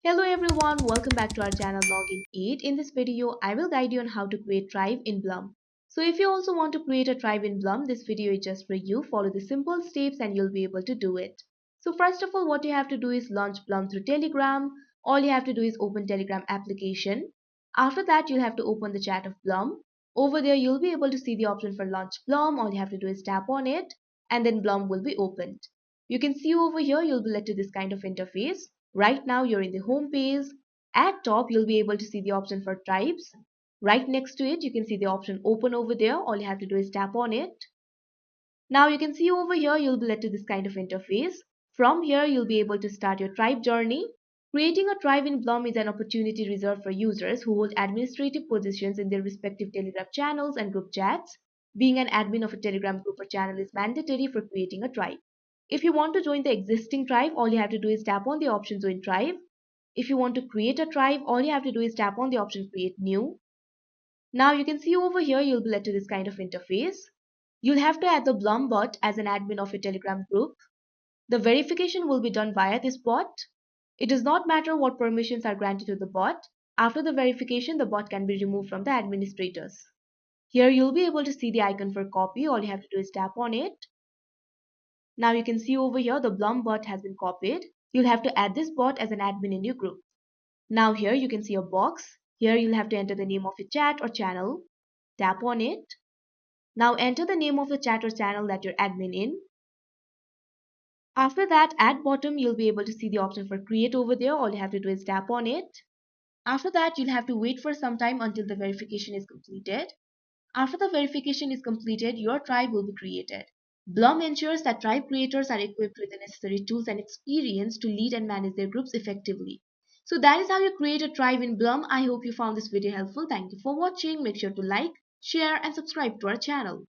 Hello everyone, welcome back to our channel Login 8. In this video, I will guide you on how to create tribe in Blum. So if you also want to create a tribe in Blum, this video is just for you. Follow the simple steps and you'll be able to do it. So first of all, what you have to do is launch Blum through Telegram. All you have to do is open Telegram application. After that, you'll have to open the chat of Blum. Over there, you'll be able to see the option for launch Blum. All you have to do is tap on it and then Blum will be opened. You can see over here, you'll be led to this kind of interface. Right now you're in the home page. At top you'll be able to see the option for tribes. Right next to it you can see the option open over there. All you have to do is tap on it. Now you can see over here you'll be led to this kind of interface. From here you'll be able to start your tribe journey. Creating a tribe in Blum is an opportunity reserved for users who hold administrative positions in their respective Telegram channels and group chats. Being an admin of a Telegram group or channel is mandatory for creating a tribe. If you want to join the existing tribe, all you have to do is tap on the option Join Tribe. If you want to create a tribe, all you have to do is tap on the option Create New. Now you can see over here you'll be led to this kind of interface. You'll have to add the Blum bot as an admin of your Telegram group. The verification will be done via this bot. It does not matter what permissions are granted to the bot. After the verification, the bot can be removed from the administrators. Here you'll be able to see the icon for copy. All you have to do is tap on it. Now you can see over here the Blum bot has been copied. You'll have to add this bot as an admin in your group. Now here you can see a box. Here you'll have to enter the name of your chat or channel. Tap on it. Now enter the name of the chat or channel that you're admin in. After that, at bottom you'll be able to see the option for create over there. All you have to do is tap on it. After that, you'll have to wait for some time until the verification is completed. After the verification is completed, your tribe will be created. Blum ensures that tribe creators are equipped with the necessary tools and experience to lead and manage their groups effectively. So that is how you create a tribe in Blum. I hope you found this video helpful. Thank you for watching. Make sure to like, share and subscribe to our channel.